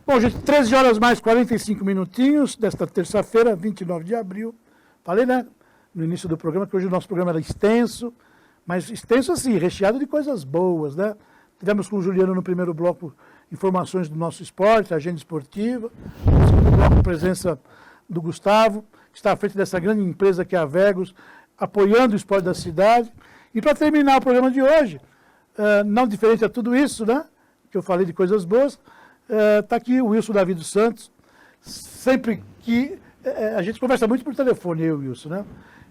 Bom, gente, 13 horas mais 45 minutinhos desta terça-feira, 29 de abril. Falei, né, no início do programa, que hoje o nosso programa era extenso, mas extenso assim, recheado de coisas boas, né? Tivemos com o Juliano no primeiro bloco informações do nosso esporte, agenda esportiva. No segundo bloco, presença do Gustavo, que está à frente dessa grande empresa que é a Vegos, apoiando o esporte da cidade. E para terminar o programa de hoje, não diferente a tudo isso, né, que eu falei de coisas boas, está aqui o Wilson Davi dos Santos. Sempre que a gente conversa muito por telefone, eu e o Wilson, né?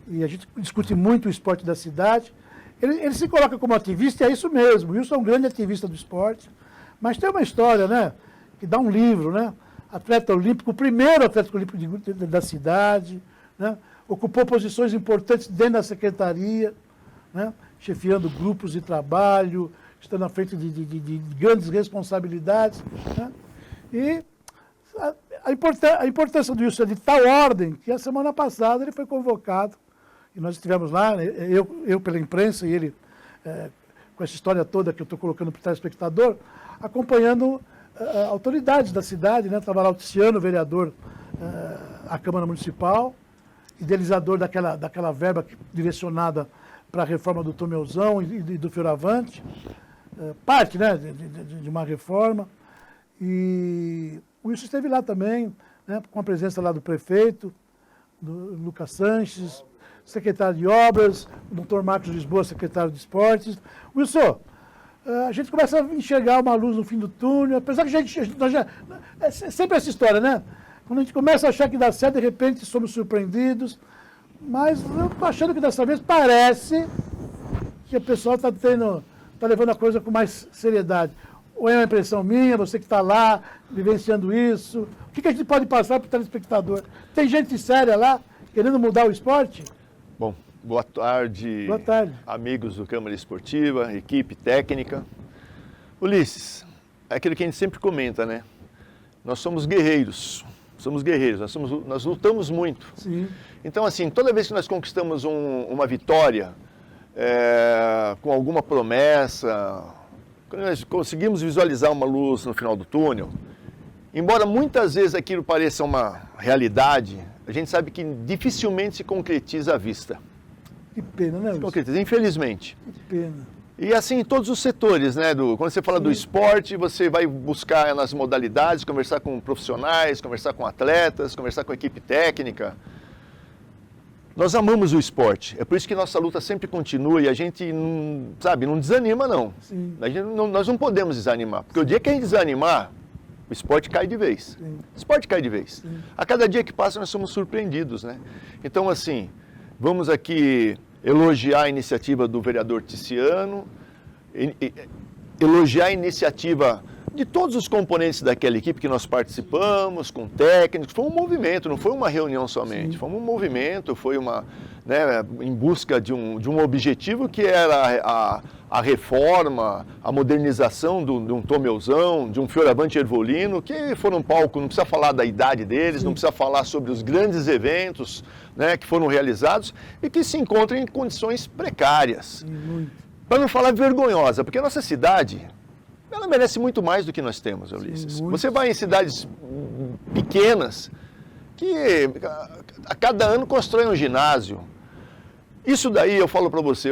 E a gente discute muito o esporte da cidade. Ele se coloca como ativista e é isso mesmo. O Wilson é um grande ativista do esporte. Mas tem uma história, né? Que dá um livro, né? Atleta olímpico, o primeiro atleta olímpico da cidade, né? Ocupou posições importantes dentro da secretaria, né? Chefiando grupos de trabalho, estando à frente de grandes responsabilidades, né? E a importância do Wilson é de tal ordem que a semana passada ele foi convocado, e nós estivemos lá, eu pela imprensa e ele com essa história toda que eu estou colocando para o telespectador, acompanhando autoridades da cidade, né? Estava lá o Tiziano, vereador à Câmara Municipal, idealizador daquela verba direcionada para a reforma do Tomelzão e do Fioravante, parte, né, de uma reforma. E o Wilson esteve lá também, né, com a presença lá do prefeito, do Lucas Sanches, secretário de Obras, o doutor Marcos Lisboa, secretário de Esportes. Wilson, a gente começa a enxergar uma luz no fim do túnel, apesar que é sempre essa história, né? Quando a gente começa a achar que dá certo, de repente somos surpreendidos, mas eu estou achando que dessa vez parece que o pessoal está levando a coisa com mais seriedade. Ou é uma impressão minha, você que está lá, vivenciando isso? O que a gente pode passar para o telespectador? Tem gente séria lá, querendo mudar o esporte? Bom, boa tarde, amigos do Câmara Esportiva, equipe técnica. Ulisses, é aquilo que a gente sempre comenta, né? Nós somos guerreiros, nós lutamos muito. Sim. Então, assim, toda vez que nós conquistamos uma vitória, com alguma promessa, quando nós conseguimos visualizar uma luz no final do túnel, embora muitas vezes aquilo pareça uma realidade, a gente sabe que dificilmente se concretiza à vista. Que pena, né, Wilson? Concretiza, infelizmente. Que pena. E assim, em todos os setores, né? Quando você fala do esporte, você vai buscar nas modalidades, conversar com profissionais, conversar com atletas, conversar com a equipe técnica. Nós amamos o esporte, é por isso que nossa luta sempre continua e a gente, não desanima, não. Sim. Nós não podemos desanimar, porque o dia que a gente desanimar, o esporte cai de vez. Sim. O esporte cai de vez. Sim. A cada dia que passa, nós somos surpreendidos, né? Então, assim, vamos aqui elogiar a iniciativa do vereador Tiziano, elogiar a iniciativa de todos os componentes daquela equipe que nós participamos, com técnicos. Foi um movimento, não foi uma reunião somente. Sim. Foi um movimento, foi em busca de um objetivo que era a reforma, a modernização de um Tomelzão, de um Fioravante Ervolino, que foram um palco, não precisa falar da idade deles, Sim. não precisa falar sobre os grandes eventos, né, que foram realizados e que se encontram em condições precárias. Para não falar vergonhosa, porque a nossa cidade, ela merece muito mais do que nós temos, Ulisses. Sim, você vai em cidades pequenas que a cada ano constroem um ginásio. Isso daí eu falo para você,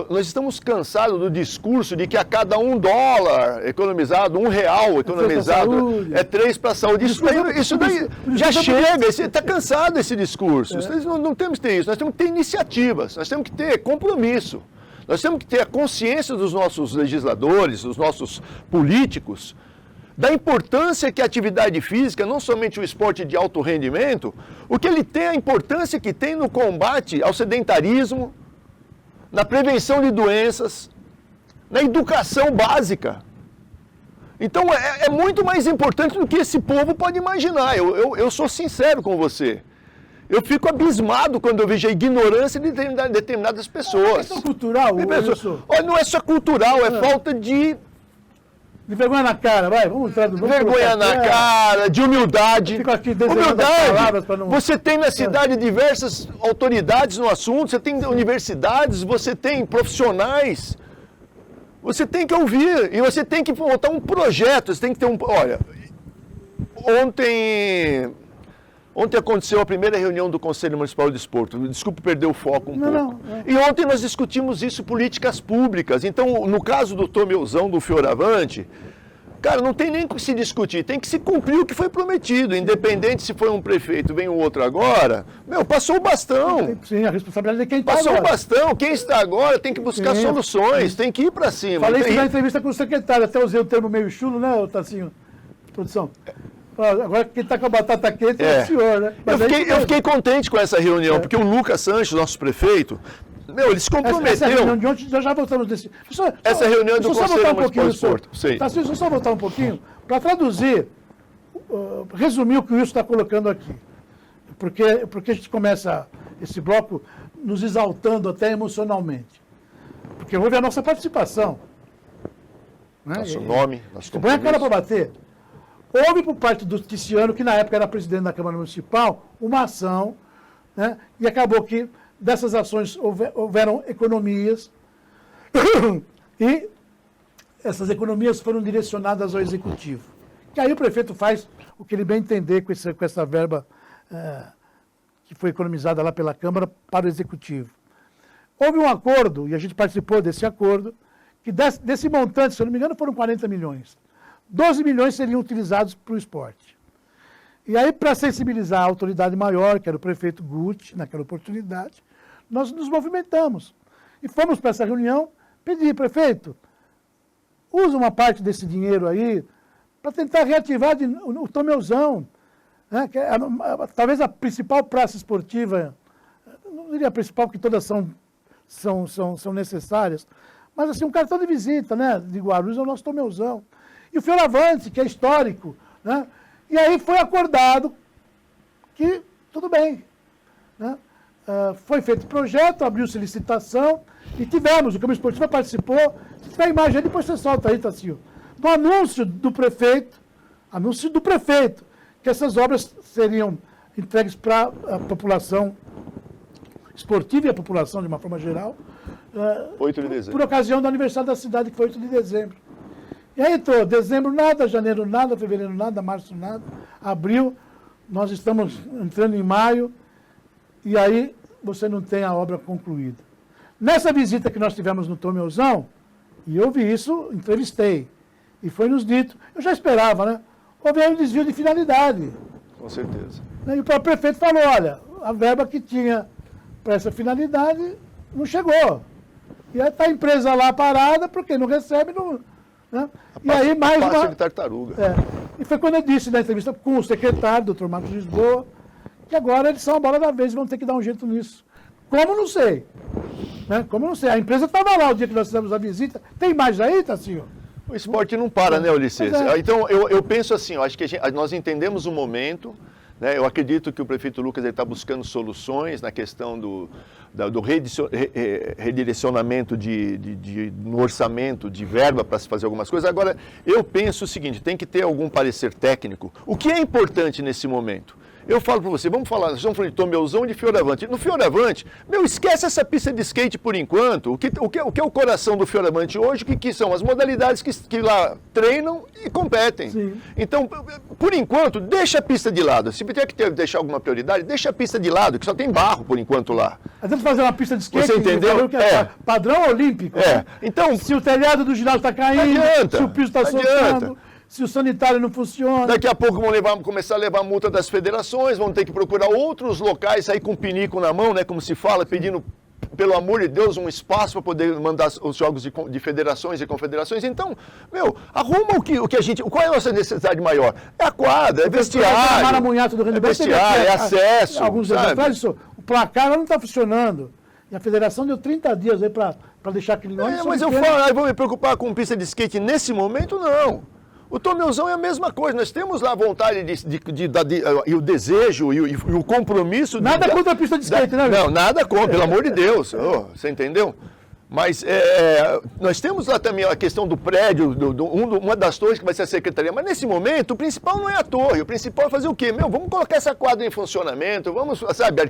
nós estamos cansados do discurso de que a cada $1 economizado, R$1 economizado, é 3 para a saúde. Isso daí já chega, está cansado esse discurso. Nós não temos que ter isso, nós temos que ter iniciativas, nós temos que ter compromisso. Nós temos que ter a consciência dos nossos legisladores, dos nossos políticos, da importância que a atividade física, não somente o esporte de alto rendimento, o que ele tem, a importância que tem no combate ao sedentarismo, na prevenção de doenças, na educação básica. Então é muito mais importante do que esse povo pode imaginar. Eu sou sincero com você. Eu fico abismado quando eu vejo a ignorância de determinadas pessoas. É questão cultural, Olha, não é só cultural, é falta de vergonha na cara, vai, vamos entrar no vergonha na cara, de humildade. Fico aqui humildade. Você tem na cidade diversas autoridades no assunto, você tem universidades, você tem profissionais. Você tem que ouvir e você tem que montar um projeto, você tem que ter olha, Ontem aconteceu a primeira reunião do Conselho Municipal de Desporto. Desculpe perder o foco um pouco. Não. E ontem nós discutimos isso, políticas públicas. Então, no caso do Tomeuzão, do Fioravante, cara, não tem nem que se discutir, tem que se cumprir o que foi prometido. Independente se foi um prefeito, vem o outro agora, passou o bastão. Sim, a responsabilidade é quem está Passou agora. o bastão, quem está agora tem que buscar soluções, tem que ir para cima. Falei isso na entrevista com o secretário, até usei o termo meio chulo, né, Tassinho? Produção. Agora quem está com a batata quente é o senhor, né? Eu fiquei contente com essa reunião, porque o Lucas Sanches, nosso prefeito, ele se comprometeu. Essa reunião de ontem, já voltamos desse... Essa reunião do Conselho Municipal de Desporto. Tassinho, deixa eu só voltar um pouquinho, para traduzir, resumir o que o Wilson está colocando aqui. Porque a gente começa esse bloco nos exaltando até emocionalmente. Porque houve a nossa participação. Né? Nosso nome, nosso põe a cara compromisso. para bater. Houve por parte do Ticiano, que na época era presidente da Câmara Municipal, uma ação, né? E acabou que dessas ações houveram economias, e essas economias foram direcionadas ao Executivo. Que aí o prefeito faz o que ele bem entender com essa verba que foi economizada lá pela Câmara para o Executivo. Houve um acordo, e a gente participou desse acordo, que desse montante, se eu não me engano, foram 40 milhões. 12 milhões seriam utilizados para o esporte. E aí, para sensibilizar a autoridade maior, que era o prefeito Guti, naquela oportunidade, nós nos movimentamos. E fomos para essa reunião pedir, prefeito, usa uma parte desse dinheiro aí para tentar reativar o Tomeuzão, né, que é talvez a principal praça esportiva, não diria a principal, porque todas são necessárias, mas assim, um cartão de visita, né, de Guarulhos é o nosso Tomeuzão. E o Fioravante, que é histórico, né? E aí foi acordado que tudo bem, né? Foi feito o projeto, abriu-se licitação e tivemos, o Câmara Esportiva participou. Se tiver a imagem aí, depois você solta aí, Tassinho. No anúncio do prefeito, que essas obras seriam entregues para a população esportiva e a população de uma forma geral, 8 de dezembro. Por ocasião do aniversário da cidade, que foi 8 de dezembro. E aí entrou dezembro nada, janeiro nada, fevereiro nada, março nada, abril, nós estamos entrando em maio, e aí você não tem a obra concluída. Nessa visita que nós tivemos no Tomeuzão, e eu vi isso, entrevistei, e foi nos dito, eu já esperava, né? Houve aí um desvio de finalidade. Com certeza. E o próprio prefeito falou, olha, a verba que tinha para essa finalidade não chegou. E aí está a empresa lá parada, porque não recebe, não... Né? E aí mais uma... de tartaruga. E foi quando eu disse na entrevista com o secretário, doutor Marcos Lisboa, que agora eles são a bola da vez e vão ter que dar um jeito nisso. Como não sei. Né? Como não sei. A empresa estava lá o dia que nós fizemos a visita. Tem mais aí, Tassinho? O esporte não para, né, Ulisses? Então, eu penso assim, eu acho que nós entendemos o momento, né? Eu acredito que o prefeito Lucas está buscando soluções na questão do redirecionamento no orçamento de verba para se fazer algumas coisas. Agora, eu penso o seguinte, tem que ter algum parecer técnico. O que é importante nesse momento? Eu falo para você, nós estamos falando de Tomeuzão e de Fioravante. No Fioravante, esquece essa pista de skate por enquanto. O que é o coração do Fioravante hoje? O que são as modalidades que lá treinam e competem. Sim. Então, por enquanto, deixa a pista de lado. Se tiver que deixar alguma prioridade, deixa a pista de lado, que só tem barro por enquanto lá. Temos que fazer uma pista de skate. Você entendeu? Que é padrão olímpico. Né? Então, se o telhado do ginásio está caindo, se o piso está soltando, se o sanitário não funciona. Daqui a pouco vão começar a levar multa das federações, vão ter que procurar outros locais, sair com pinico na mão, né, como se fala, pedindo, pelo amor de Deus, um espaço para poder mandar os jogos de federações e confederações. Então, arruma o que a gente... Qual é a nossa necessidade maior? É a quadra, é vestiário. É vestiário, é acesso. Alguns anos atrás, o placar não está funcionando. E a federação deu 30 dias aí para deixar aquele ônibus. Mas eu falo, vou me preocupar com pista de skate nesse momento? Não. O Tomeuzão é a mesma coisa, nós temos lá a vontade e o desejo e o compromisso... Nada contra a pista de skate, né? Não, nada contra, pelo amor de Deus, você entendeu? Mas nós temos lá também a questão do prédio, uma das torres que vai ser a secretaria, mas nesse momento o principal não é a torre, o principal é fazer o quê? Vamos colocar essa quadra em funcionamento, vamos, sabe,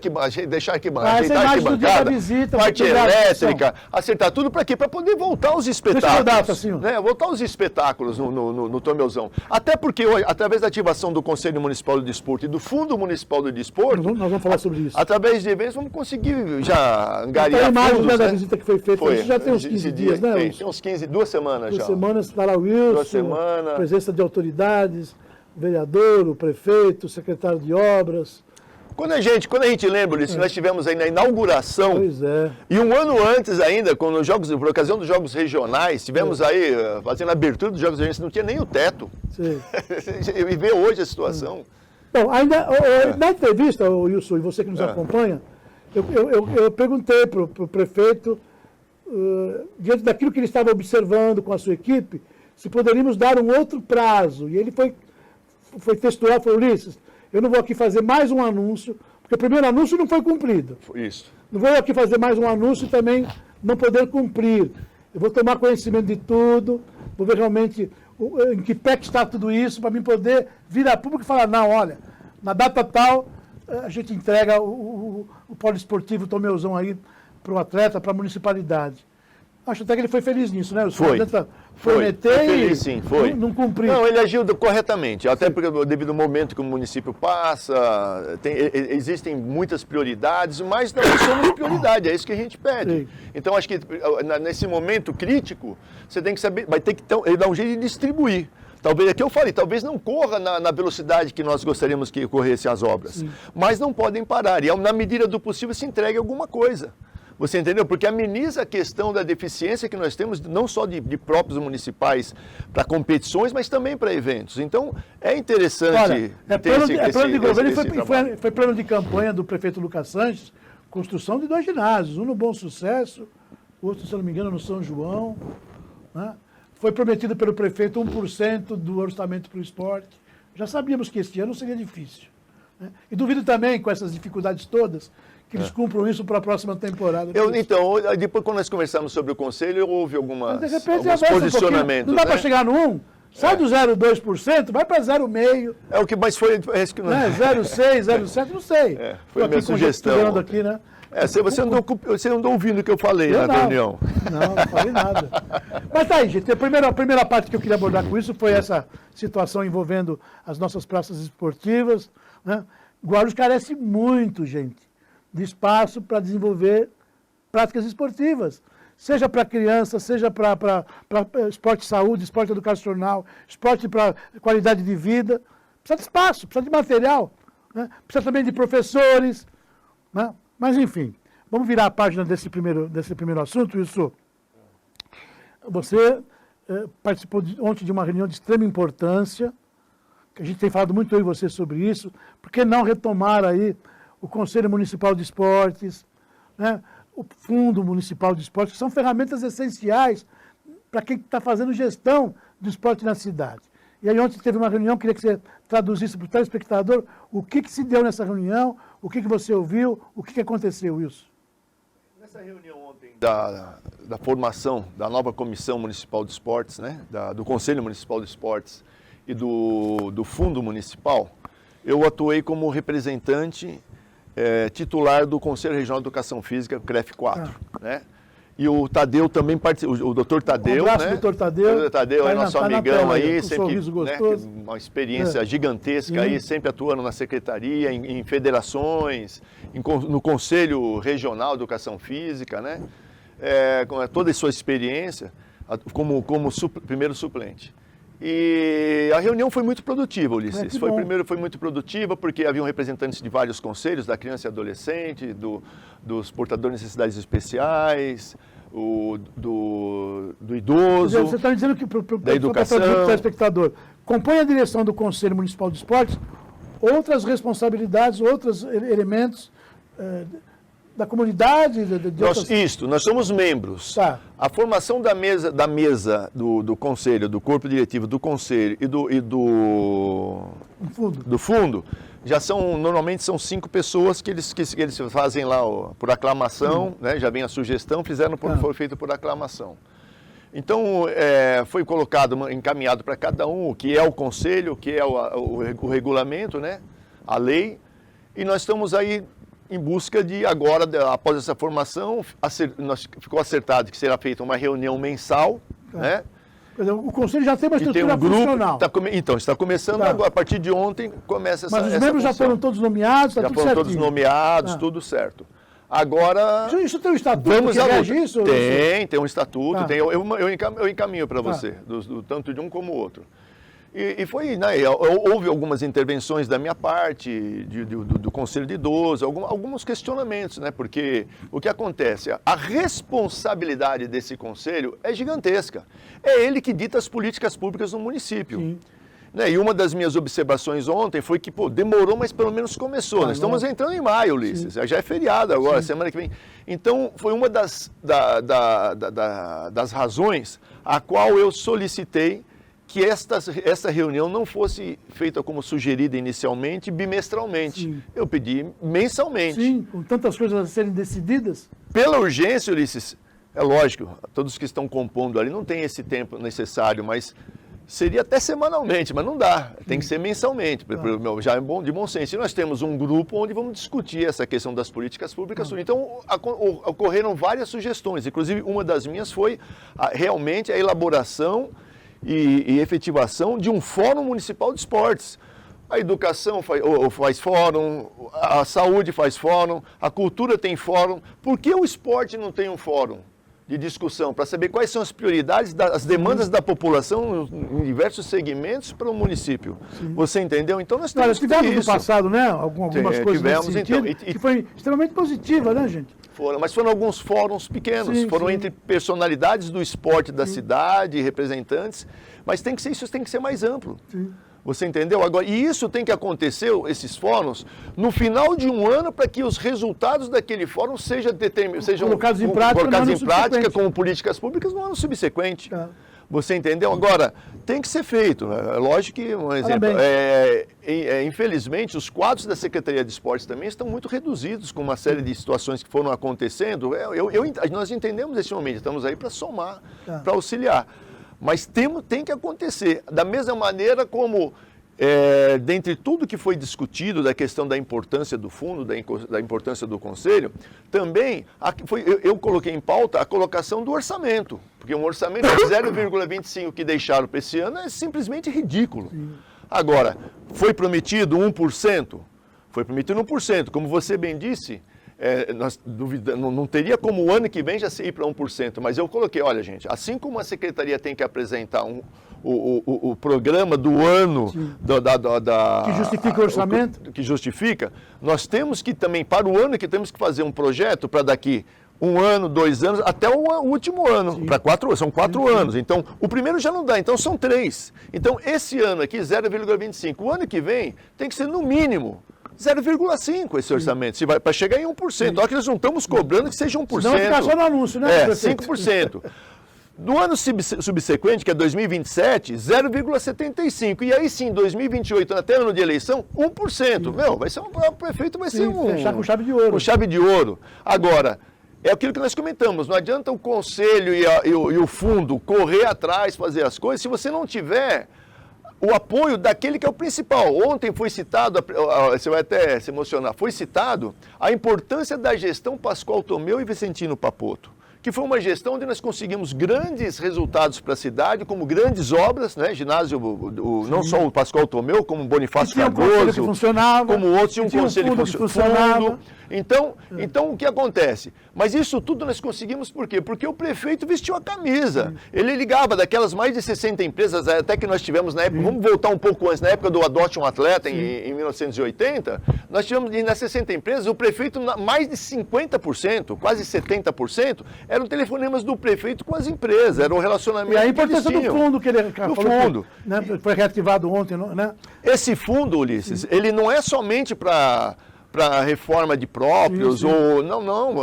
deixar ajeitar a arquibancada, parte elétrica, acertar tudo para quê? Para poder voltar aos espetáculos. Data, assim, né? Voltar aos espetáculos no Tomelzão. Até porque, através da ativação do Conselho Municipal do Desporto e do Fundo Municipal do Desporto, nós vamos falar sobre isso. Através de eventos, vamos conseguir já angariar a imagem fundos, da né? visita que foi feita. Isso já tem uns 15 dias, né? Tem uns 15, 2 semanas já. 2 semanas, está lá o Wilson, 2 semanas. Presença de autoridades, o vereador, o prefeito, o secretário de obras. Quando a gente lembra, Ulisses, nós tivemos aí na inauguração, pois é. E um ano antes ainda, por ocasião dos Jogos Regionais, tivemos aí, fazendo a abertura dos Jogos Regionais, não tinha nem o teto. Sim. E vê hoje a situação. Bom, ainda, na entrevista, Wilson, e você que nos acompanha, eu perguntei para o prefeito, diante daquilo que ele estava observando com a sua equipe, se poderíamos dar um outro prazo. E ele foi textual, falou, Ulisses, eu não vou aqui fazer mais um anúncio, porque o primeiro anúncio não foi cumprido. Isso. Não vou aqui fazer mais um anúncio e também não poder cumprir. Eu vou tomar conhecimento de tudo, vou ver realmente em que pé que está tudo isso, para mim poder vir a público e falar, não, olha, na data tal, a gente entrega o poliesportivo Tomelzão aí para o atleta, para a municipalidade. Acho até que ele foi feliz nisso, né? Foi feliz, sim, foi. Não cumpriu. Não, ele agiu corretamente, até porque devido ao momento que o município passa, existem muitas prioridades, mas não somos prioridade, é isso que a gente pede. Sim. Então, acho que nesse momento crítico, você tem que saber, vai ter que ele dar um jeito de distribuir. Talvez, é que eu falei, talvez não corra na velocidade que nós gostaríamos que corressem as obras, sim, mas não podem parar, e na medida do possível se entregue alguma coisa. Você entendeu? Porque ameniza a questão da deficiência que nós temos, não só de próprios municipais para competições, mas também para eventos. Então, é interessante. Olha, plano de governo foi plano de campanha do prefeito Lucas Sanches, construção de 2 ginásios, um no Bom Sucesso, outro, se não me engano, no São João. Né? Foi prometido pelo prefeito 1% do orçamento para o esporte. Já sabíamos que este ano seria difícil. Né? E duvido também, com essas dificuldades todas, que eles cumpram isso para a próxima temporada. Então, depois quando nós conversamos sobre o Conselho, houve alguns Um posicionamentos. não dá para chegar no 1? Sai do 0,2%, vai para 0,5%. É o que mais foi... É isso que não... 0,6%, 0,7%, não sei. Foi a minha sugestão. Aqui, né? Você andou ouvindo o que eu falei na reunião. Não falei nada. Mas tá aí, gente. A primeira parte que eu queria abordar com isso foi essa situação envolvendo as nossas praças esportivas. Né? Guarulhos carece muito, gente, de espaço para desenvolver práticas esportivas, seja para criança, seja para esporte de saúde, esporte educacional, esporte para qualidade de vida. Precisa de espaço, precisa de material, né? Precisa também de professores. Né? Mas, enfim, vamos virar a página desse primeiro assunto, Wilson. Você participou ontem de uma reunião de extrema importância, que a gente tem falado muito eu e você sobre isso. Por que não retomar aí o Conselho Municipal de Esportes, né, o Fundo Municipal de Esportes, que são ferramentas essenciais para quem está fazendo gestão do esporte na cidade. E aí ontem teve uma reunião, queria que você traduzisse para o telespectador o que se deu nessa reunião, o que você ouviu, o que aconteceu, Wilson. Nessa reunião ontem da formação da nova Comissão Municipal de Esportes, né, do Conselho Municipal de Esportes e do Fundo Municipal, eu atuei como representante titular do Conselho Regional de Educação Física, o CREF 4, né? E o Tadeu também participou, o doutor Tadeu, um abraço, né? doutor Tadeu. O Tadeu é nosso amigão aí, sempre, né, uma experiência gigantesca aí, sempre atuando na secretaria, em federações, no Conselho Regional de Educação Física, né? Com toda a sua experiência como primeiro suplente. E a reunião foi muito produtiva, Ulisses. Foi muito produtiva porque haviam representantes de vários conselhos, da criança e adolescente, dos portadores de necessidades especiais, do idoso, você está dizendo que da educação. Para o telespectador, compõe a direção do Conselho Municipal de Esportes outras responsabilidades, outros elementos da comunidade? Nós somos membros. Tá. A formação da mesa do conselho, do corpo diretivo do conselho e do fundo normalmente são 5 pessoas que eles fazem lá por aclamação, né? Já vem a sugestão, foi feito por aclamação. Então, foi encaminhado para cada um o que é o conselho, o que é o regulamento, né? A lei, e nós estamos aí em busca de, agora, após essa formação, ficou acertado que será feita uma reunião mensal, né? O Conselho já tem uma estrutura funcional. Então, está começando agora, a partir de ontem começa essa Mas os membros já foram todos nomeados, está tudo certinho. Já foram todos nomeados, tudo certo. Agora... Isso tem um estatuto que rege isso? Tem um estatuto, eu encaminho para você, tanto de um como o outro. E foi, né, houve algumas intervenções da minha parte, do Conselho de Idosos, alguns questionamentos, né, porque o que acontece, a responsabilidade desse Conselho é gigantesca. É ele que dita as políticas públicas no município. Sim. Né, e uma das minhas observações ontem foi que, demorou, mas pelo menos começou. Nós estamos entrando em maio, Ulisses, já é feriado agora, semana que vem. Então, foi uma das razões a qual eu solicitei que essa reunião não fosse feita como sugerida inicialmente, bimestralmente. Sim. Eu pedi mensalmente. Sim, com tantas coisas a serem decididas. Pela urgência, Ulisses, é lógico, todos que estão compondo ali não têm esse tempo necessário, mas seria até semanalmente, mas não dá, tem que ser mensalmente, já é de bom senso. E nós temos um grupo onde vamos discutir essa questão das políticas públicas. Então, ocorreram várias sugestões, inclusive uma das minhas foi realmente a elaboração e efetivação de um fórum municipal de esportes. A educação faz fórum, a saúde faz fórum, a cultura tem fórum. Por que o esporte não tem um fórum de discussão para saber quais são as prioridades, as demandas da população em diversos segmentos para o município? Sim. Você entendeu? Então nós temos tivemos no passado, né, algumas coisas nesse sentido, que foi extremamente positiva, né, gente? Mas foram alguns fóruns pequenos, foram entre personalidades do esporte da cidade, representantes, mas isso tem que ser mais amplo. Sim. Você entendeu? Agora, e isso tem que acontecer, esses fóruns, no final de um ano, para que os resultados daquele fórum sejam colocados em prática como políticas públicas no ano subsequente. Você entendeu? Agora, tem que ser feito. É lógico que, um exemplo, infelizmente, os quadros da Secretaria de Esportes também estão muito reduzidos com uma série de situações que foram acontecendo. Nós entendemos esse momento, estamos aí para somar, para auxiliar. Mas tem que acontecer. Da mesma maneira como, dentre tudo que foi discutido, da questão da importância do fundo, da importância do Conselho, também eu coloquei em pauta a colocação do orçamento. Porque um orçamento de 0,25 que deixaram para esse ano é simplesmente ridículo. Sim. Agora, foi prometido 1%? Foi prometido 1%. Como você bem disse, não teria como o ano que vem já ir para 1%, mas eu coloquei, olha gente, assim como a Secretaria tem que apresentar o programa do ano que justifica o orçamento, que justifica, nós temos que também, para o ano que temos que fazer um projeto para daqui 1 ano, 2 anos, até o último ano, são 4 anos. Então, o primeiro já não dá, então são 3. Então, esse ano aqui, 0,25. O ano que vem tem que ser no mínimo 0,5 esse orçamento, se vai para chegar em 1%. Olha que nós não estamos cobrando que seja 1%. Não ficar só no anúncio, né? 5%. No ano subsequente, que é 2027, 0,75. E aí sim, 2028, até ano de eleição, 1%. O prefeito vai ser fechar com chave de ouro. Com chave de ouro. Agora, é aquilo que nós comentamos, não adianta o conselho e o fundo correr atrás, fazer as coisas, se você não tiver o apoio daquele que é o principal. Ontem foi citado, você vai até se emocionar, foi citado a importância da gestão Pascoal Tomeu e Vicentino Papotto, que foi uma gestão onde nós conseguimos grandes resultados para a cidade, como grandes obras, né? Ginásio, não só o Pascoal Tomeu, como o Bonifácio Cardoso, como outros, tinha um conselho que funcionava. Então, o que acontece? Mas isso tudo nós conseguimos por quê? Porque o prefeito vestiu a camisa. Ele ligava daquelas mais de 60 empresas, até que nós tivemos na época, vamos voltar um pouco antes, na época do Adote um Atleta, em 1980, nós tivemos, e nas 60 empresas, o prefeito, mais de 50%, quase 70%, eram telefonemas do prefeito com as empresas, era um relacionamento. E a importância do fundo que ele falou, fundo. Que, né, foi reativado ontem, né? Esse fundo, Ulisses, ele não é somente para reforma de próprios, ou... Não.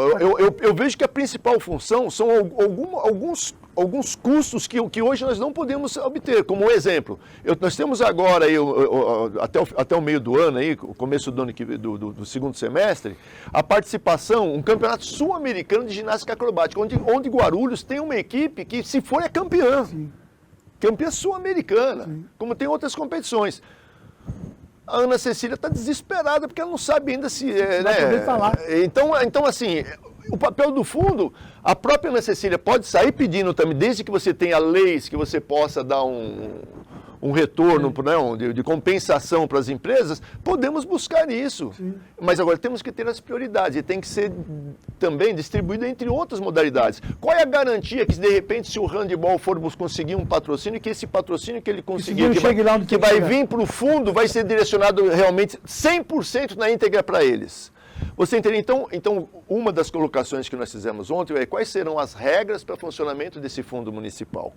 Eu vejo que a principal função são alguns alguns custos que hoje nós não podemos obter. Como um exemplo, nós temos agora, aí, até o meio do ano, aí, o começo do ano do segundo semestre, a participação, um campeonato sul-americano de ginástica acrobática, onde Guarulhos tem uma equipe que, se for, é campeã. Sim. Campeã sul-americana, como tem outras competições. A Ana Cecília está desesperada porque ela não sabe ainda se... vai poder falar. Então, assim, o papel do fundo, a própria Ana Cecília pode sair pedindo também, desde que você tenha leis que você possa dar um retorno, né, de compensação para as empresas, podemos buscar isso. Sim. Mas agora temos que ter as prioridades e tem que ser também distribuído entre outras modalidades. Qual é a garantia que, de repente, se o handebol for conseguir um patrocínio, que esse patrocínio que ele conseguir, que vai vir para o fundo, vai ser direcionado realmente 100% na íntegra para eles? Você entende? Então, uma das colocações que nós fizemos ontem é quais serão as regras para funcionamento desse fundo municipal.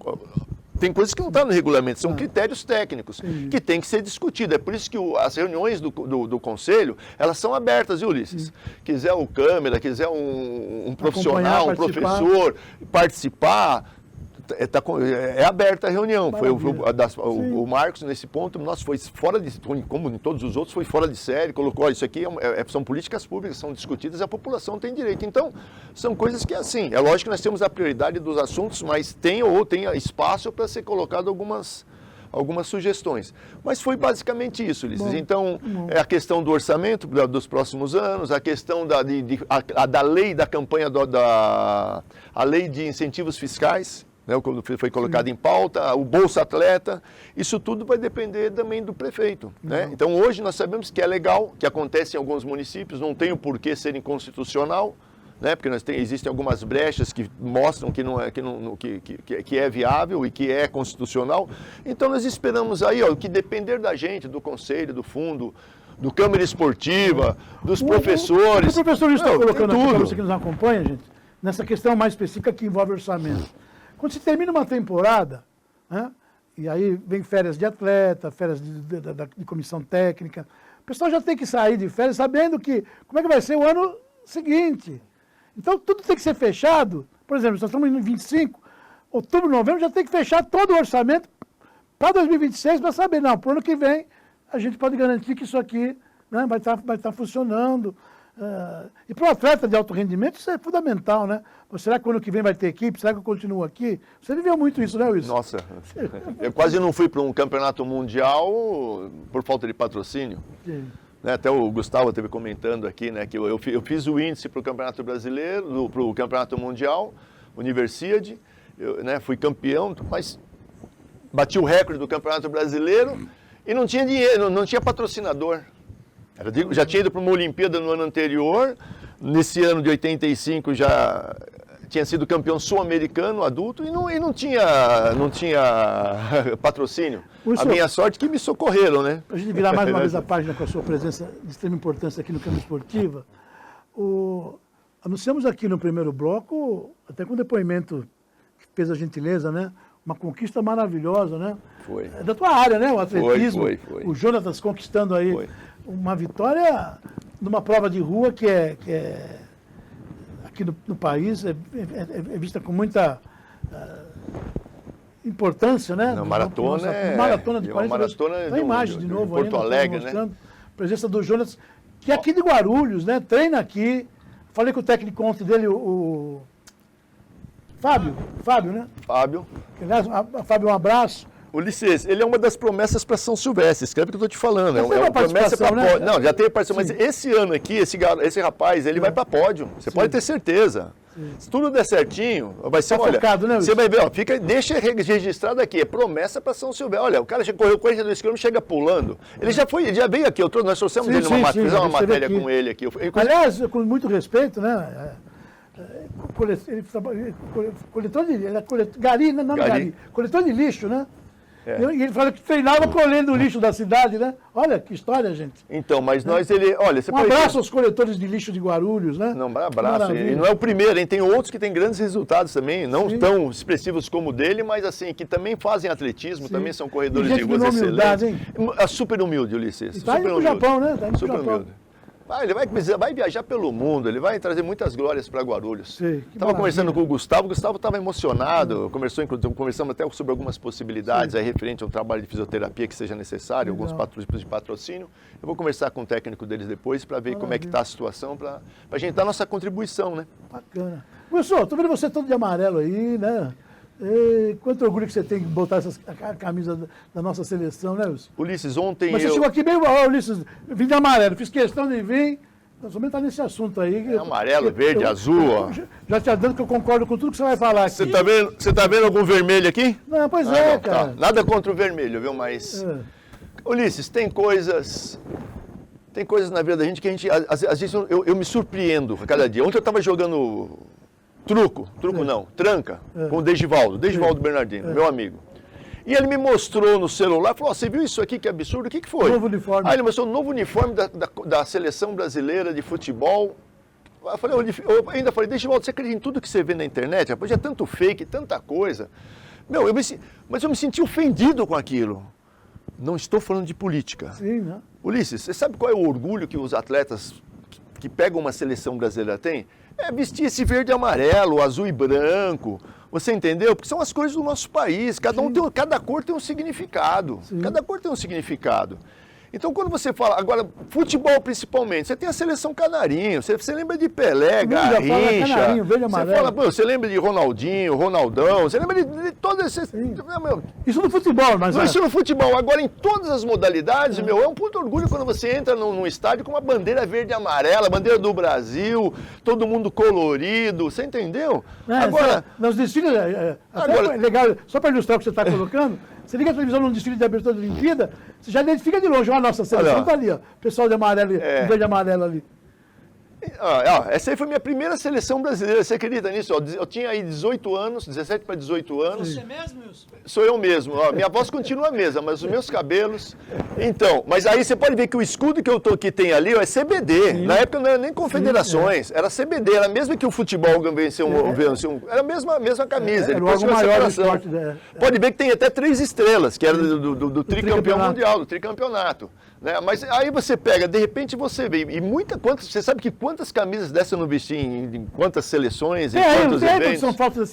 Tem coisas que não estão no regulamento, são critérios técnicos que tem que ser discutido. É por isso que as reuniões do conselho, elas são abertas, viu, Ulisses? Quiser o câmera, quiser um profissional, um professor participar, é aberta a reunião. O Marcos, nesse ponto, foi fora de, como em todos os outros, foi fora de série, colocou, isso aqui são políticas públicas, são discutidas e a população tem direito. Então, são coisas que, assim, é lógico que nós temos a prioridade dos assuntos, mas tem espaço para ser colocado algumas sugestões. Mas foi basicamente isso, Ulisses. Então, é a questão do orçamento dos próximos anos, a questão da lei da campanha, a lei de incentivos fiscais, né, foi colocado em pauta, o Bolsa Atleta, isso tudo vai depender também do prefeito. Né? Então, hoje nós sabemos que é legal, que acontece em alguns municípios, não tem o porquê ser inconstitucional, né, porque existem algumas brechas que mostram que é viável e que é constitucional. Então, nós esperamos aí, que depender da gente, do Conselho, do Fundo, do Câmara Esportiva, dos professores... O professor está colocando aqui para você que nos acompanha, gente, nessa questão mais específica que envolve orçamento. Quando se termina uma temporada, né, e aí vem férias de atleta, férias de comissão técnica, o pessoal já tem que sair de férias sabendo como é que vai ser o ano seguinte. Então, tudo tem que ser fechado. Por exemplo, nós estamos em 25, outubro, novembro, já tem que fechar todo o orçamento para 2026 para saber, não, para o ano que vem a gente pode garantir que isso aqui, né, vai estar funcionando. E para o atleta de alto rendimento isso é fundamental, né? Será que o ano que vem vai ter equipe? Será que eu continuo aqui? Você viveu muito isso, né, Wilson? Nossa, eu quase não fui para um campeonato mundial por falta de patrocínio. Sim. Né, até o Gustavo esteve comentando aqui, né, que eu fiz o índice para o Campeonato Brasileiro, para o Campeonato Mundial, Universiade, né, fui campeão, mas bati o recorde do Campeonato Brasileiro e não tinha dinheiro, não tinha patrocinador. Já tinha ido para uma Olimpíada no ano anterior, nesse ano de 85 já tinha sido campeão sul-americano adulto e não tinha patrocínio. A minha sorte é que me socorreram, né? Para a gente virar mais uma vez a página com a sua presença de extrema importância aqui no Câmara Esportiva, anunciamos aqui no primeiro bloco, até com o depoimento que fez a gentileza, né? Uma conquista maravilhosa, né? Foi. É da tua área, né? O atletismo. Foi. O Jonatas conquistando aí uma vitória numa prova de rua que é aqui no país é vista com muita importância, né? Maratona de 40 a imagem de novo Porto Alegre, mostrando a presença do Jonas, que é aqui de Guarulhos, né? Treina aqui. Falei com o técnico ontem dele, o Fábio, né? Fábio. Aliás, Fábio, um abraço. Ulisses, ele é uma das promessas para São Silvestre, escreve o que eu estou te falando. É uma promessa para né? Não, já teve participação, mas esse ano aqui, esse rapaz, ele vai para pódio, você pode ter certeza. Sim. Se tudo der certinho, vai ser, focado, né, você vai ver, deixa registrado aqui, é promessa para São Silvestre. Olha, o cara correu 42 km, chega pulando. Ele já veio aqui, nós trouxemos ele uma matéria com ele aqui. Aliás, com muito respeito, né? Coletor de lixo, né? E ele falou que treinava colhendo o lixo da cidade, né? Olha que história, gente. Então, mas olha, você abraço aos coletores de lixo de Guarulhos, né? Não, abraço. E não é o primeiro, hein? Tem outros que têm grandes resultados também, não tão expressivos como o dele, mas assim, que também fazem atletismo, também são corredores de ruas excelentes. Super humilde, Ulisses. Está indo pro Japão, né? Está indo pro Japão. Humilde. Ele vai viajar pelo mundo, ele vai trazer muitas glórias para Guarulhos. Estava conversando com o Gustavo estava emocionado, conversamos até sobre algumas possibilidades aí, referente ao trabalho de fisioterapia que seja necessário, alguns tipos de patrocínio. Eu vou conversar com o técnico deles depois para ver como é que está a situação, para a gente dar nossa contribuição, né? Bacana. Wilson, estou vendo você todo de amarelo aí, né? Quanto orgulho que você tem de botar a camisa da nossa seleção, né, Wilson? Ulisses, ontem Mas você chegou aqui meio, Ulisses, vim de amarelo, fiz questão de vir, nós vamos entrar nesse assunto aí. Amarelo, verde, azul, ó. Já te adianto que eu concordo com tudo que você vai falar aqui. Você tá vendo algum vermelho aqui? Não, pois não, cara. Tá. Nada contra o vermelho, viu, mas... Ulisses, tem coisas na vida da gente que às vezes eu me surpreendo a cada dia. Ontem eu estava jogando... Truco não, tranca, com o Degivaldo Bernardino, meu amigo. E ele me mostrou no celular, falou, você viu isso aqui, que absurdo, o que foi? Novo uniforme. Aí ele mostrou o novo uniforme da seleção brasileira de futebol. Eu ainda falei, Degivaldo, você acredita em tudo que você vê na internet? Rapaz, é tanto fake, tanta coisa. Mas eu me senti ofendido com aquilo. Não estou falando de política. Sim, né? Ulisses, você sabe qual é o orgulho que os atletas que pegam uma seleção brasileira têm? É vestir esse verde e amarelo, azul e branco, você entendeu? Porque são as cores do nosso país, cada cor tem um significado, cada cor tem um significado. Então, quando você fala, agora, futebol principalmente, você tem a seleção Canarinho, você lembra de Pelé, Garrincha, Canarinho, verde e amarelo. Você lembra de Ronaldinho, Ronaldão, você lembra de todos esses... Isso no futebol, mas... Isso no futebol. Agora, em todas as modalidades, é um puto orgulho quando você entra num estádio com uma bandeira verde e amarela, bandeira do Brasil, todo mundo colorido, você entendeu? Agora... Nos desfiles, agora, legal, só para ilustrar o que você está colocando... Você liga a televisão num desfile de abertura da Olimpíada, você já identifica de longe, a nossa seleção está ali, ó. O pessoal de amarelo, verde e amarelo ali. Essa aí foi minha primeira seleção brasileira, você acredita nisso? Eu tinha aí 18 anos, 17 para 18 anos. Você mesmo, Wilson? Sou eu mesmo. Minha voz continua a mesma, mas os meus cabelos... Então, mas aí você pode ver que o escudo que tem ali é CBD. Sim. Na época não era nem confederações, era CBD. Era mesmo que o futebol venceu era a mesma camisa. Era o maior do esporte. Pode ver que tem até 3 estrelas, que era do tricampeão mundial, do tricampeonato. Né? Mas aí você pega, de repente você vê, você sabe que quantas camisas dessa eu não vesti em quantas seleções, em quantos eventos? São fotos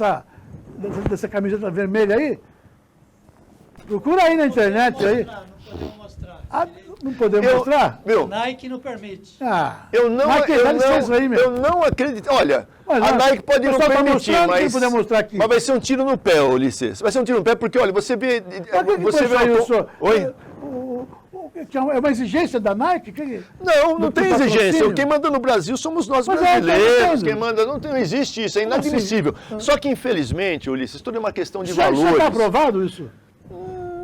dessa camiseta vermelha aí? Procura aí na internet aí. Não podemos mostrar. Não podemos mostrar? Nike não permite. Eu não acredito. Olha, a Nike pode não permitir, mas vai ser um tiro no pé, Ulisses. Vai ser um tiro no pé porque, olha, você vê... Oi? É uma exigência da Nike? Não tem exigência. Quem manda no Brasil somos nós brasileiros. Quem manda, não existe isso, é inadmissível. Só que, infelizmente, Ulisses, tudo é uma questão de valores. Já está aprovado isso?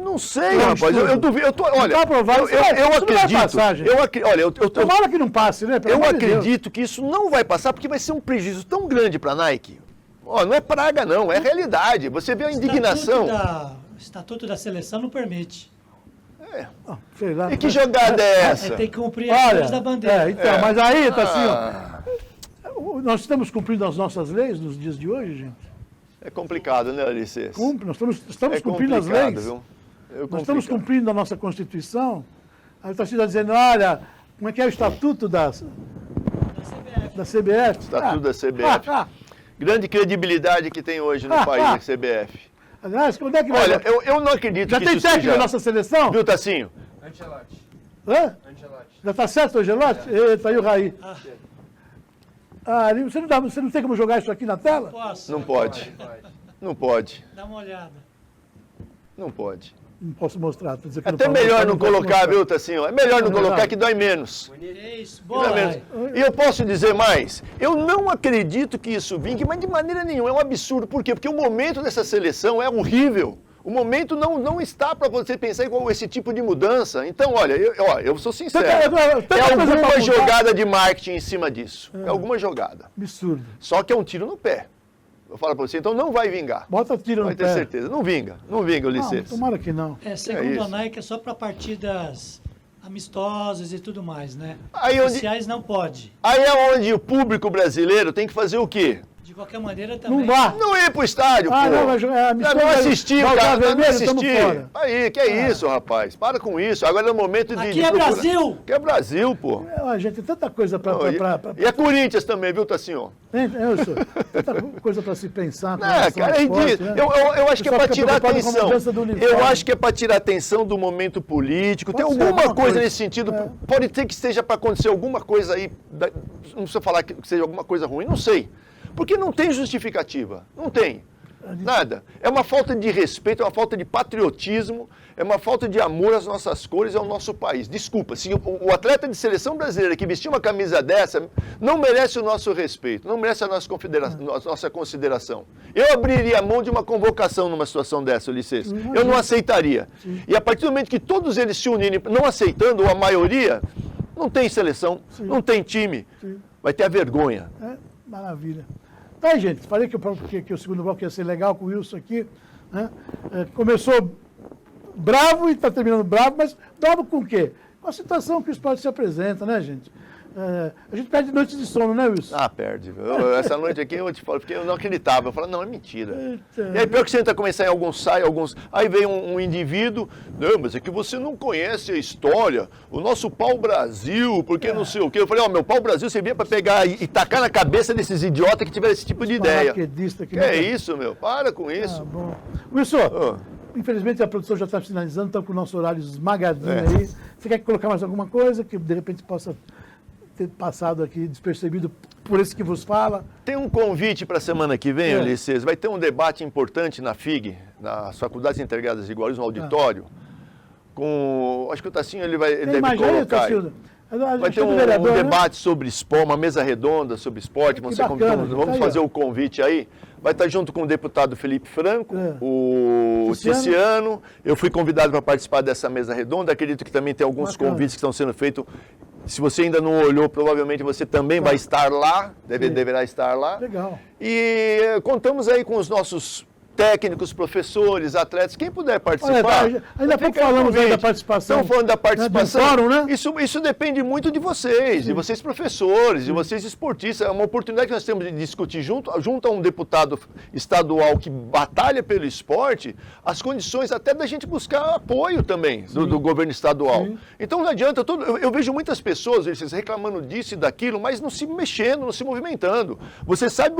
Não sei, rapaz. Eu duvido. Olha, eu acredito. Tomara que não passe, né? Eu acredito que isso não vai passar porque vai ser um prejuízo tão grande para a Nike. Não é praga, não, é realidade. Você vê a indignação. O estatuto da seleção não permite. Sei lá. E que jogada é essa? Tem que cumprir as cores da bandeira. Mas aí tá assim, ó. Nós estamos cumprindo as nossas leis nos dias de hoje, gente? É complicado, né, Ulisses? Nós estamos cumprindo as leis. Nós estamos cumprindo a nossa Constituição. Aí está se dizendo, olha, como é que é o estatuto da CBF? Estatuto da CBF. Grande credibilidade que tem hoje no país a CBF. Aliás, quando é que vai... Olha, eu não acredito que isso Já tem técnico na nossa seleção? Viu, Tassinho? Ancelotti. Hã? Ancelotti. Já está certo o Ancelotti? Eita, aí o Raí. Você não tem como jogar isso aqui na tela? Posso. Não pode. Não pode. Dá uma olhada. Não pode. Não posso mostrar. Até melhor não colocar, viu, Tassinho? É melhor não colocar que dói menos. Isso, boa. E eu posso dizer mais, eu não acredito que isso vingue, mas de maneira nenhuma, é um absurdo. Por quê? Porque o momento dessa seleção é horrível. O momento não está para você pensar em esse tipo de mudança. Então, olha, eu sou sincero. É alguma jogada de marketing em cima disso. É alguma jogada. Absurdo. Só que é um tiro no pé. Eu falo para você, então não vai vingar. Bota tiro no pé. Vai ter certeza. Não vinga, Ulisses. Tomara que não. Segundo a Nike, é só para partidas amistosas e tudo mais, né? Aí oficiais não pode. Aí é onde o público brasileiro tem que fazer o quê? De qualquer maneira também. Não vá. Não ir pro estádio, pô. Não, mas Não assistir, cara. Não vermelho, assistir. fora. Aí, que é isso, rapaz. Para com isso. Agora é o momento de... Aqui é procurar. Brasil! Aqui é Brasil, pô. Gente, tem tanta coisa para... E é Corinthians também, viu, Tassinho? Tanta coisa para se pensar. Cara, eu acho que é para tirar atenção. Eu acho que é para tirar atenção do momento político. Tem alguma coisa nesse sentido. Pode ser que esteja para acontecer alguma coisa aí. Não precisa falar que seja alguma coisa ruim, não sei. Porque não tem justificativa. Não tem. Nada. É uma falta de respeito, é uma falta de patriotismo, é uma falta de amor às nossas cores e ao nosso país. Desculpa, se o atleta de seleção brasileira que vestiu uma camisa dessa não merece o nosso respeito, não merece a nossa consideração. Eu abriria a mão de uma convocação numa situação dessa, Ulisses. Eu não aceitaria. E a partir do momento que todos eles se unirem, não aceitando, ou a maioria, não tem seleção, não tem time. Vai ter a vergonha. Maravilha. Tá, gente, falei que o segundo bloco ia ser legal com o Wilson aqui. Né? Começou bravo e está terminando bravo, mas bravo com o quê? Com a situação que o esporte se apresenta, né, gente? A gente perde noites de sono, né, Wilson? Perde. Essa noite aqui eu te falo, porque eu não acreditava. Eu falei, não, é mentira. E aí, pior que você tenta começar em alguns aí vem um indivíduo, não, mas é que você não conhece a história, o nosso pau-brasil, porque não sei o quê. Eu falei, meu pau-brasil você vinha para pegar e tacar na cabeça desses idiotas que tiveram esse tipo de ideia. Que é isso, meu? Para com isso. Bom. Wilson, infelizmente a produção já está finalizando, está com o nosso horário esmagadinho aí. Você quer colocar mais alguma coisa que de repente possa ter passado aqui despercebido por esse que vos fala? Tem um convite para a semana que vem, Ulisses. Vai ter um debate importante na FIG, nas Faculdades Integradas de Guarulhos, no auditório, com... Acho que o Tassinho ele deve colocar. Vai ter um debate sobre esporte, uma mesa redonda sobre esporte. Vamos fazer o convite aí. Vai estar junto com o deputado Felipe Franco, o Tiziano. Eu fui convidado para participar dessa mesa redonda. Acredito que também tem alguns convites que estão sendo feitos. Se você ainda não olhou, provavelmente você também vai estar lá, deverá estar lá. Legal. E contamos aí com os nossos técnicos, professores, atletas, quem puder participar. Ainda pouco falamos aí da participação. Estamos falando da participação. Fórum, né? Isso depende muito de vocês, de vocês professores, de vocês esportistas. É uma oportunidade que nós temos de discutir junto a um deputado estadual que batalha pelo esporte, as condições até da gente buscar apoio também do governo estadual. Então não adianta, eu vejo muitas pessoas reclamando disso e daquilo, mas não se mexendo, não se movimentando. Você sabe,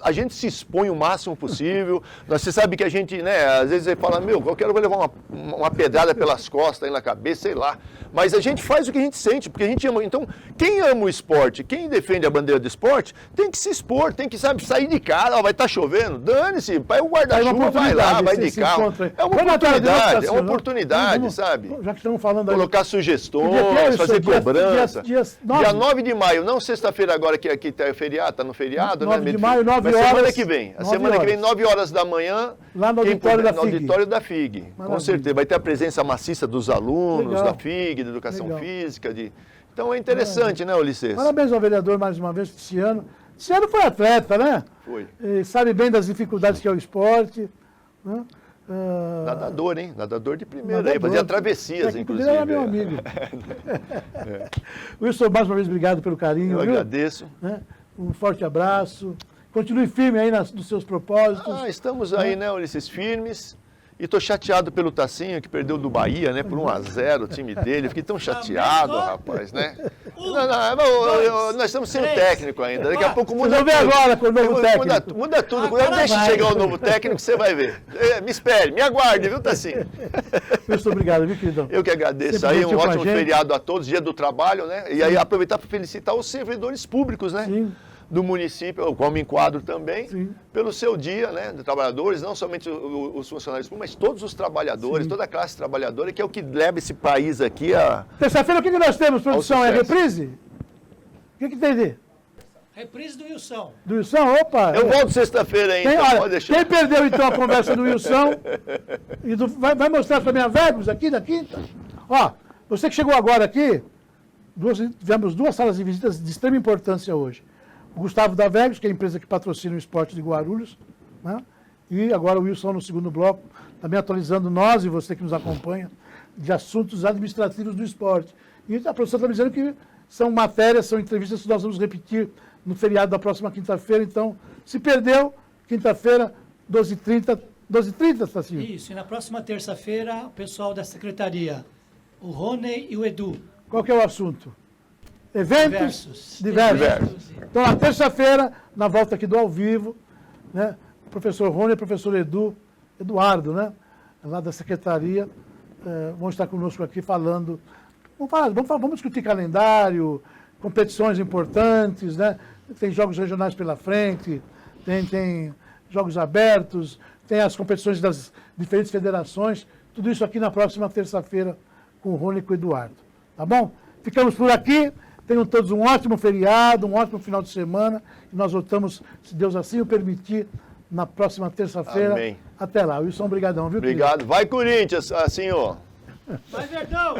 a gente se expõe o máximo possível. Você sabe que a gente, né, às vezes você fala, eu quero levar uma pedrada pelas costas, aí na cabeça, sei lá. Mas a gente faz o que a gente sente, porque a gente ama. Então, quem ama o esporte, quem defende a bandeira do esporte, tem que se expor, tem que, sair de casa, vai estar chovendo, dane-se, vai o guarda-chuva, vai lá, vai de carro. É uma oportunidade, sabe? Já que estamos falando aí. Colocar sugestões, fazer cobrança. Dia 9 de maio, não sexta-feira agora, que aqui tá feriado, tá no feriado, 9 de maio, 9 horas. Semana que vem. A semana que vem, 9 horas da manhã. Lá no auditório da FIG. Com certeza. Vai ter a presença maciça dos alunos da FIG, de Educação Física. Então é interessante, né, Ulisses? Parabéns ao vereador mais uma vez, Tiziano. Tiziano foi atleta, né? Foi. E sabe bem das dificuldades que é o esporte. Né? Nadador, hein? Nadador de primeira. Aí, fazia travessias, inclusive. Era meu amigo. Wilson, mais uma vez, obrigado pelo carinho. Eu agradeço. Um forte abraço. Continue firme aí nos seus propósitos. Estamos aí, né, Ulisses, firmes. E estou chateado pelo Tassinho, que perdeu do Bahia, né, por 1-0, o time dele. Fiquei tão chateado, rapaz, né? Nós estamos sem o técnico ainda. Daqui a pouco muda tudo. Vamos ver agora com o novo técnico. Muda tudo. Deixa chegar o novo técnico, você vai ver. Me espere, me aguarde, viu, Tassinho? Muito obrritado, viu, queridão? Eu que agradeço. Aí um ótimo feriado a todos, dia do trabalho, né? E aí aproveitar para felicitar os servidores públicos, né? Sim. Do município, ao qual me enquadro também, pelo seu dia, né, de trabalhadores, não somente os funcionários públicos, mas todos os trabalhadores, toda a classe trabalhadora, que é o que leva esse país aqui a... Terça-feira, o que nós temos, produção? É reprise? O que tem de? Reprise do Wilson. Do Wilson? Opa! Eu volto sexta-feira ainda, então pode deixar. Quem perdeu, então, a conversa do Wilson, vai mostrar também a Verbos aqui da quinta? Ó, você que chegou agora aqui, tivemos 2 salas de visitas de extrema importância hoje. O Gustavo da Vegos, que é a empresa que patrocina o esporte de Guarulhos, né? E agora o Wilson no segundo bloco, também atualizando nós e você que nos acompanha, de assuntos administrativos do esporte. E a professora está me dizendo que são matérias, são entrevistas que nós vamos repetir no feriado da próxima quinta-feira. Então, se perdeu, quinta-feira, 12h30, 12h30, Tacinho? Isso, e na próxima terça-feira, o pessoal da secretaria, o Rony e o Edu. Qual que é o assunto? Eventos diversos. Então, na terça-feira, na volta aqui do ao vivo, né, o professor Rony e o professor Eduardo, né, lá da secretaria, vão estar conosco aqui falando. Vamos discutir calendário, competições importantes, né? Tem jogos regionais pela frente, tem jogos abertos, tem as competições das diferentes federações. Tudo isso aqui na próxima terça-feira com o Rony e com o Eduardo. Tá bom? Ficamos por aqui. Tenham todos um ótimo feriado, um ótimo final de semana. E nós voltamos, se Deus assim o permitir, na próxima terça-feira. Amém. Até lá. Wilson, obrigadão, viu? Obrigado. Vai, Corinthians, assim, ó. Vai, Verdão!